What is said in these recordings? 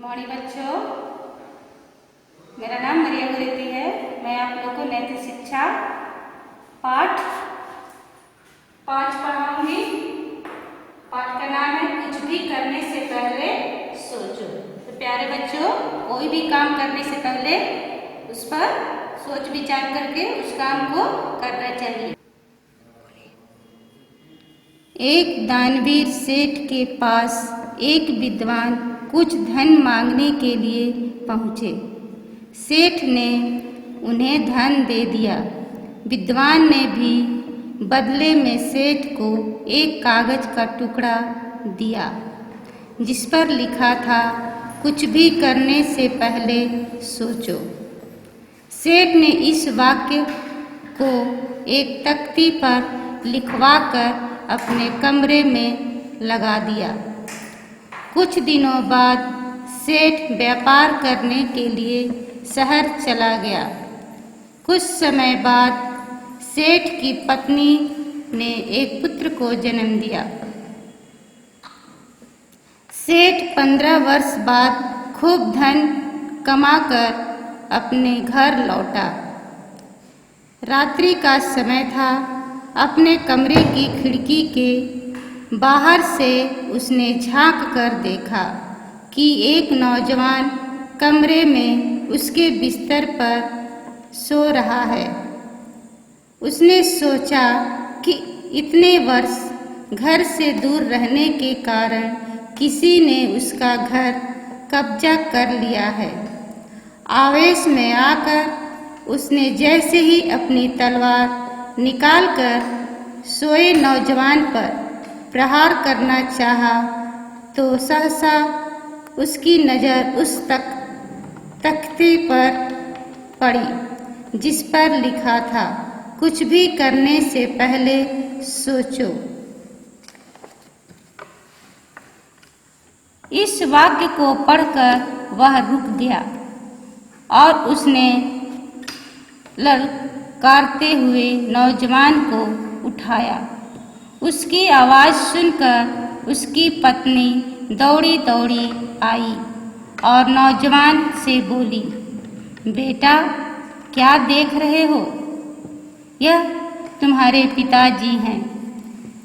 Morning बच्चों, मेरा नाम मरिया गुरेती है। मैं आप लोगों को नैतिक शिक्षा पाठ 5 पढ़ाऊंगी। पाठ का नाम है कुछ भी करने से पहले सोचो। तो प्यारे बच्चों, कोई भी काम करने से पहले उस पर सोच विचार करके उस काम को करना चाहिए। एक दानवीर सेठ के पास एक विद्वान कुछ धन मांगने के लिए पहुँचे। सेठ ने उन्हें धन दे दिया। विद्वान ने भी बदले में सेठ को एक कागज का टुकड़ा दिया जिस पर लिखा था, कुछ भी करने से पहले सोचो। सेठ ने इस वाक्य को एक तख्ती पर लिखवाकर अपने कमरे में लगा दिया। कुछ दिनों बाद सेठ व्यापार करने के लिए शहर चला गया। कुछ समय बाद सेठ की पत्नी ने एक पुत्र को जन्म दिया। सेठ 15 वर्ष बाद खूब धन कमाकर अपने घर लौटा। रात्रि का समय था। अपने कमरे की खिड़की के बाहर से उसने झांक कर देखा कि एक नौजवान कमरे में उसके बिस्तर पर सो रहा है। उसने सोचा कि इतने वर्ष घर से दूर रहने के कारण किसी ने उसका घर कब्जा कर लिया है। आवेश में आकर उसने जैसे ही अपनी तलवार निकालकर सोए नौजवान पर प्रहार करना चाहा तो सहसा उसकी नज़र उस तख्ते पर पड़ी जिस पर लिखा था, कुछ भी करने से पहले सोचो। इस वाक्य को पढ़कर वह रुक गया और उसने ललकारते हुए नौजवान को उठाया। उसकी आवाज़ सुनकर उसकी पत्नी दौड़ी दौड़ी आई और नौजवान से बोली, बेटा, क्या देख रहे हो? यह तुम्हारे पिताजी हैं,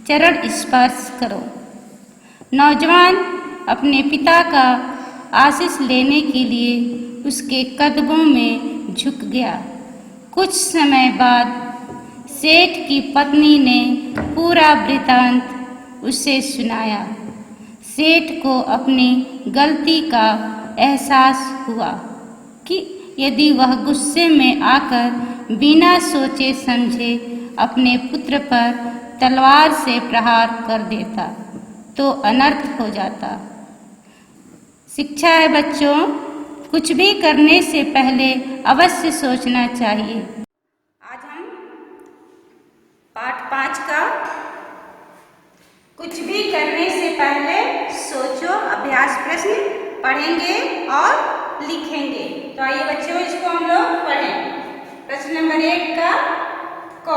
चरण स्पर्श करो। नौजवान अपने पिता का आशीष लेने के लिए उसके कदमों में झुक गया। कुछ समय बाद सेठ की पत्नी ने पूरा वृत्तांत उसे सुनाया। सेठ को अपनी गलती का एहसास हुआ कि यदि वह गुस्से में आकर बिना सोचे समझे अपने पुत्र पर तलवार से प्रहार कर देता तो अनर्थ हो जाता। शिक्षा है बच्चों, कुछ भी करने से पहले अवश्य सोचना चाहिए। आज हम पाठ 5 का कुछ भी करने से पहले सोचो अभ्यास प्रश्न पढ़ेंगे और लिखेंगे। तो आइए बच्चों, इसको हम लोग पढ़ें। प्रश्न नंबर 1 का क,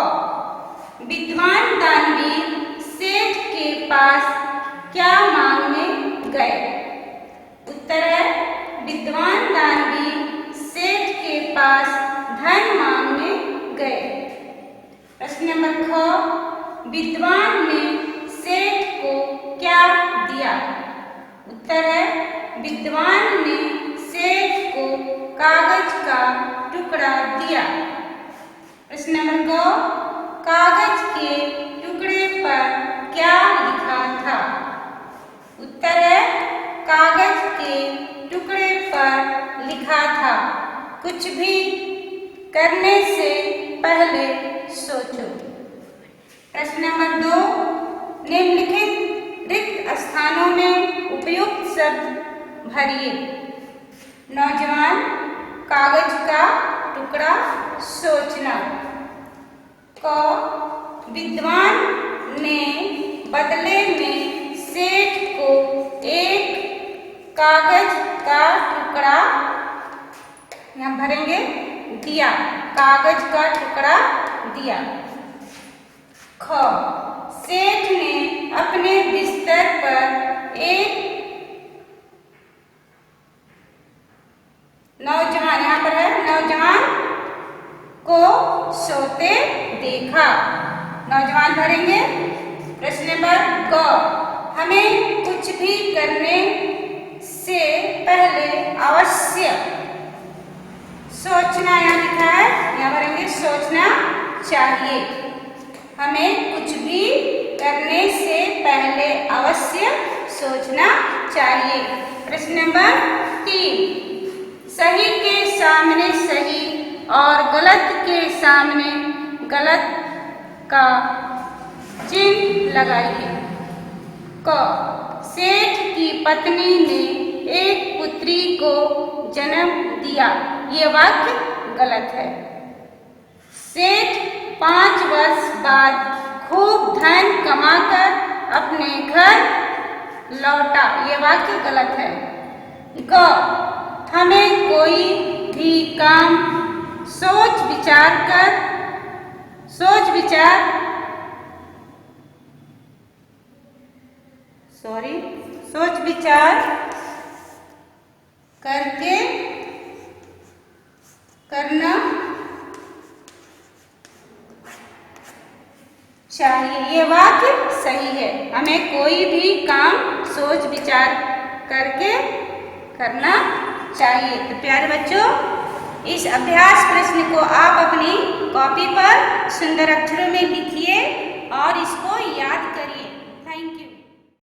विद्वान दानवीर सेठ के पास क्या मांगने गए? उत्तर है, विद्वान दानवीर सेठ के पास धन मांगने गए। प्रश्न नंबर ख, विद्वान ने सेठ को क्या दिया? उत्तर है, विद्वान ने सेठ को कागज का टुकड़ा दिया। प्रश्न नंबर ग, कागज के टुकड़े पर क्या लिखा था? उत्तर है, कागज के टुकड़े पर लिखा था, कुछ भी करने से पहले सोचो। प्रश्न नंबर 2, निम्नलिखित रिक्त स्थानों में उपयुक्त शब्द भरिए। नौजवान, कागज का टुकड़ा, सोचना। क, विद्वान ने बदले में सेठ को एक कागज का टुकड़ा, यहाँ भरेंगे, दिया, कागज का टुकड़ा दिया। ख, सेठ ने अपने बिस्तर पर एक नौजवान को सोते देखा। नौजवान भरेंगे प्रश्न नंबर क। हमें कुछ भी करने से पहले अवश्य सोचना, यहाँ लिखा है, यहाँ भरेंगे सोचना चाहिए। हमें कुछ भी करने से पहले अवश्य सोचना चाहिए। प्रश्न नंबर 3, सही के सामने सही और गलत के सामने गलत का चिन्ह लगाइए। क, सेठ की पत्नी ने एक पुत्री को जन्म दिया। ये वाक्य गलत है। सेठ 5 वर्ष बाद खूब धन कमाकर अपने घर लौटा। ये वाक्य गलत है। ग, हमें कोई भी काम सोच विचार करके करना चाहिए। ये वाक्य सही है। हमें कोई भी काम सोच विचार करके करना चाहिए। तो प्यारे बच्चों, इस अभ्यास प्रश्न को आप अपनी कॉपी पर सुंदर अक्षरों में लिखिए और इसको याद